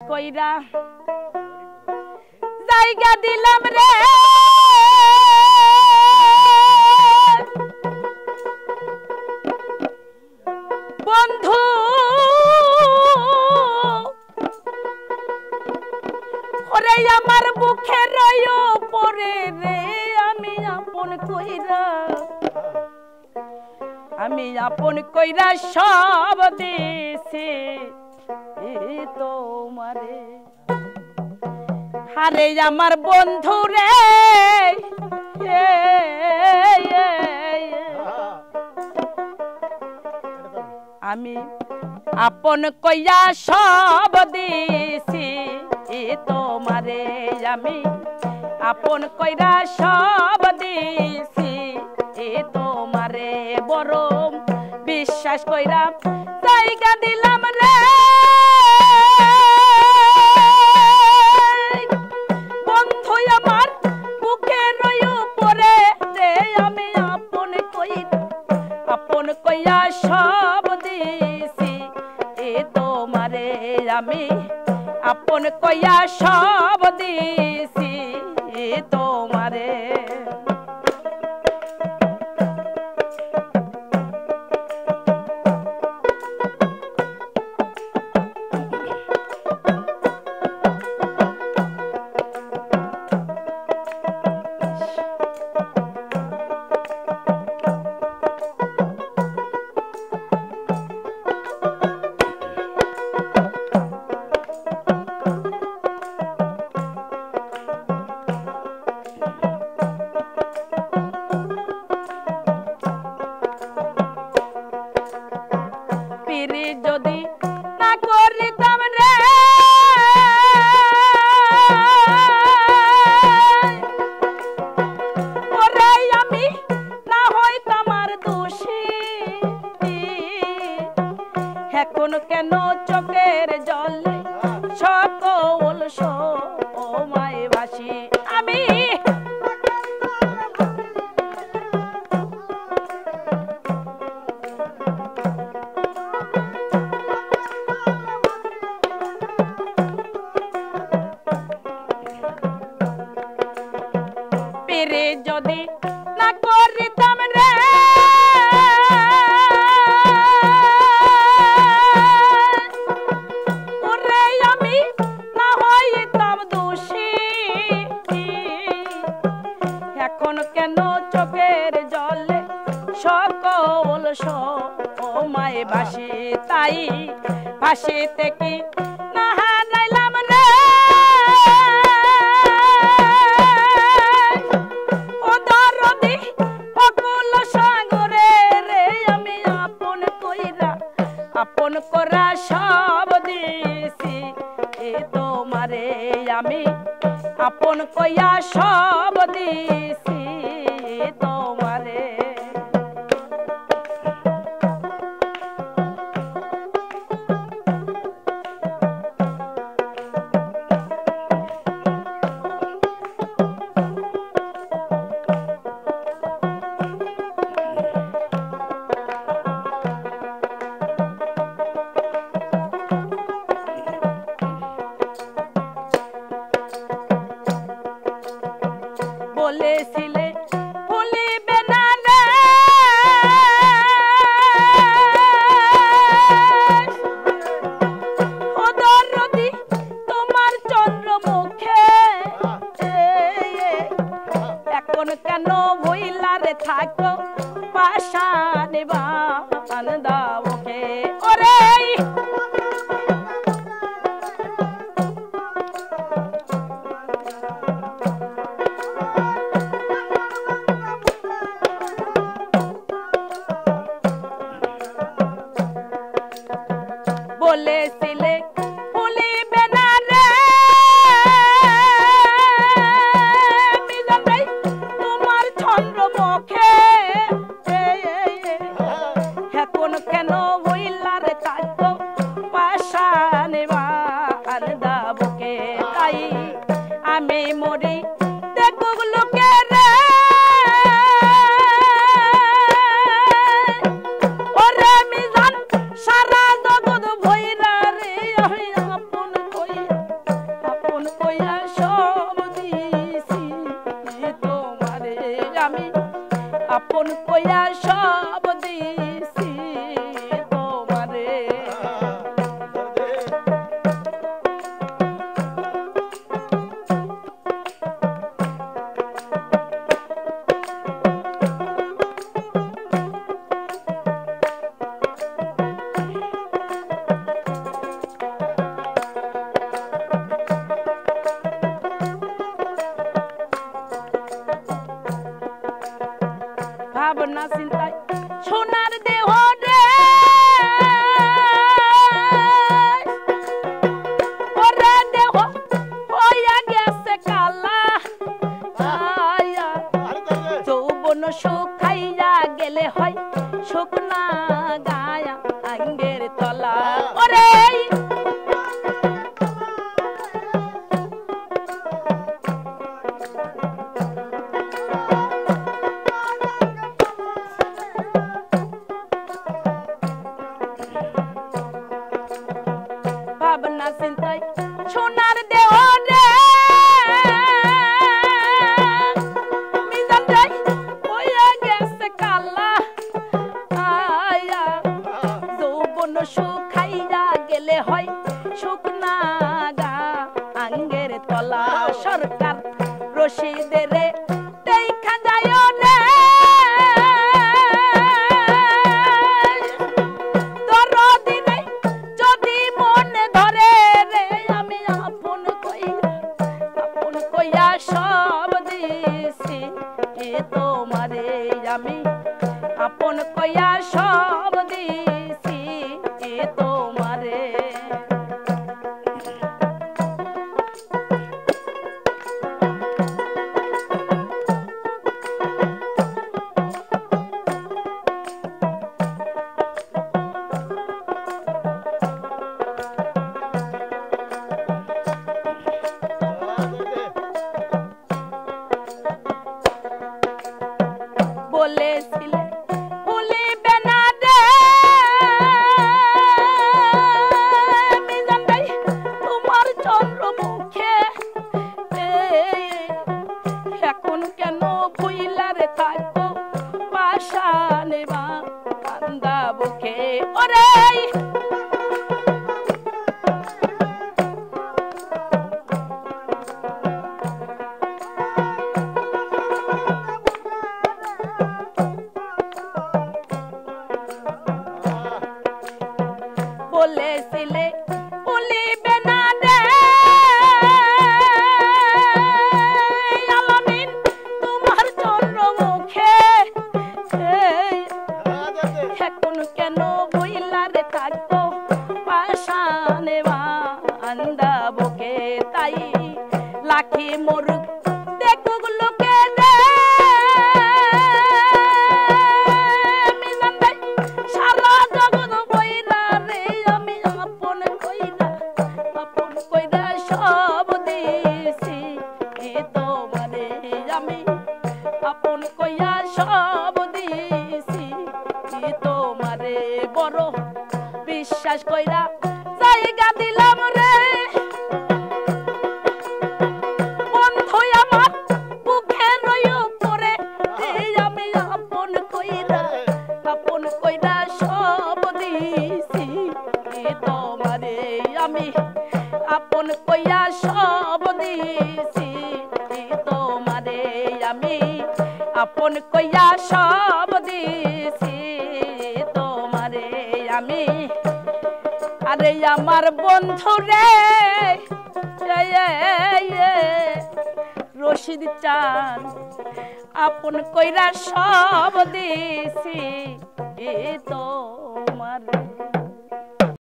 কইরা জায়গা দিলাম রে বন্ধু ওরে আমার বুকে রইও পরে রে আমি আপন কইরা সব দিছি তোমারে হারে আমার বন্ধু রে আমি আপন কইয়া সব দিছি তোমারে আমি আপন কইরা সব দিছি তোমারে বড় বিশ্বাস কইরা জায়গা দিলাম রে বন্ধু আমার বুকে রইও পরে রে আমি আপন কইয়া সব দিছি তোমারে আমি আপন কইয়া সব দিছি তোমারে যদি না করিতাম রে ওরে আমি না হইতাম আর দোষী এখন কেন চোখের জলে সকল সময় ভাসি আমি যদি না করিতাম রে ওরে আমি না হইতাম দোষী এখন কেন চোখের জলে সকল সময় ভাসি তাই ভাসিতে কি না হারাইলাম রে আপন করা সব দিছি তোমারে আমি আপন কইয়া সব দিছি তোমারে বলেছিলে ভুলিবে না রে ও দরদি তোমার চন্দ্রমুখে এখন কেন ভুইলা রে থাকো পাশান বান্দাওকে ওরে বলেছিলে ভুলিবে না রে মিজান ভাই তোমার চন্দ্রমুখে এখন কেন ভুইলা রে থাকো পাশান বান্দাওকে তাই আমি মরি দেখো লোকে রে ওরে মিজান সারা জগৎ ভইরা রে আমি আপন কইরা আপন কইয়া সব দিছি তোমারে ভাবনা চিন্তায় সোনার দেহ রে ওরে দেহ হইয়া গেছে কালা যৌবন শুকাইয়া গেলে হয় শুকনা গায়া আঙ্গের তলা ওরে ভাবনা চিন্তায় সোনার দেহ রে মিজান রে হইয়া গেছে কালা যৌবন শুকাইয়া গেলে হয় শুকনা গা আঙ্গের তলা সরকার রশিদের দেখা যায় রে সব দিছি তোমারে আমি আপন কইয়া সব দিছি তোমারে বলেছিলে ভুলিবে না রে মিজান ভাই তোমার চন্দ্রমুখে এখন কেন ভুইলা রে থাকো পাশানে বান্দা বুকে ওরে বলেছিলে ভুলিবে না রে আলামিন তোমার চন্দ্রমুখে এখন কেন বইলা রে থাকতো পাশানে বান্দা বুকে তাই লাখি মরুক দেখুক লোকে রে সারা জগৎ বইরা রে আমি আপন কইরা সব দিছি তোমারে আমি আপন কইয়া সব দিছি তোমারে বড় বিশ্বাস কইরা জায়গা দিলাম রে বন্ধু আমার বুকে রইও পরে আমি আপন কইরা সব দিছি তোমারে আমি আপন কইয়া সব দিছি তোমারে আমি আপন কইয়া সব দিছি তোমারে আমি আরে আমার বন্ধু রে রশিদ চান আপন কইরা সব দিছি তোমারে।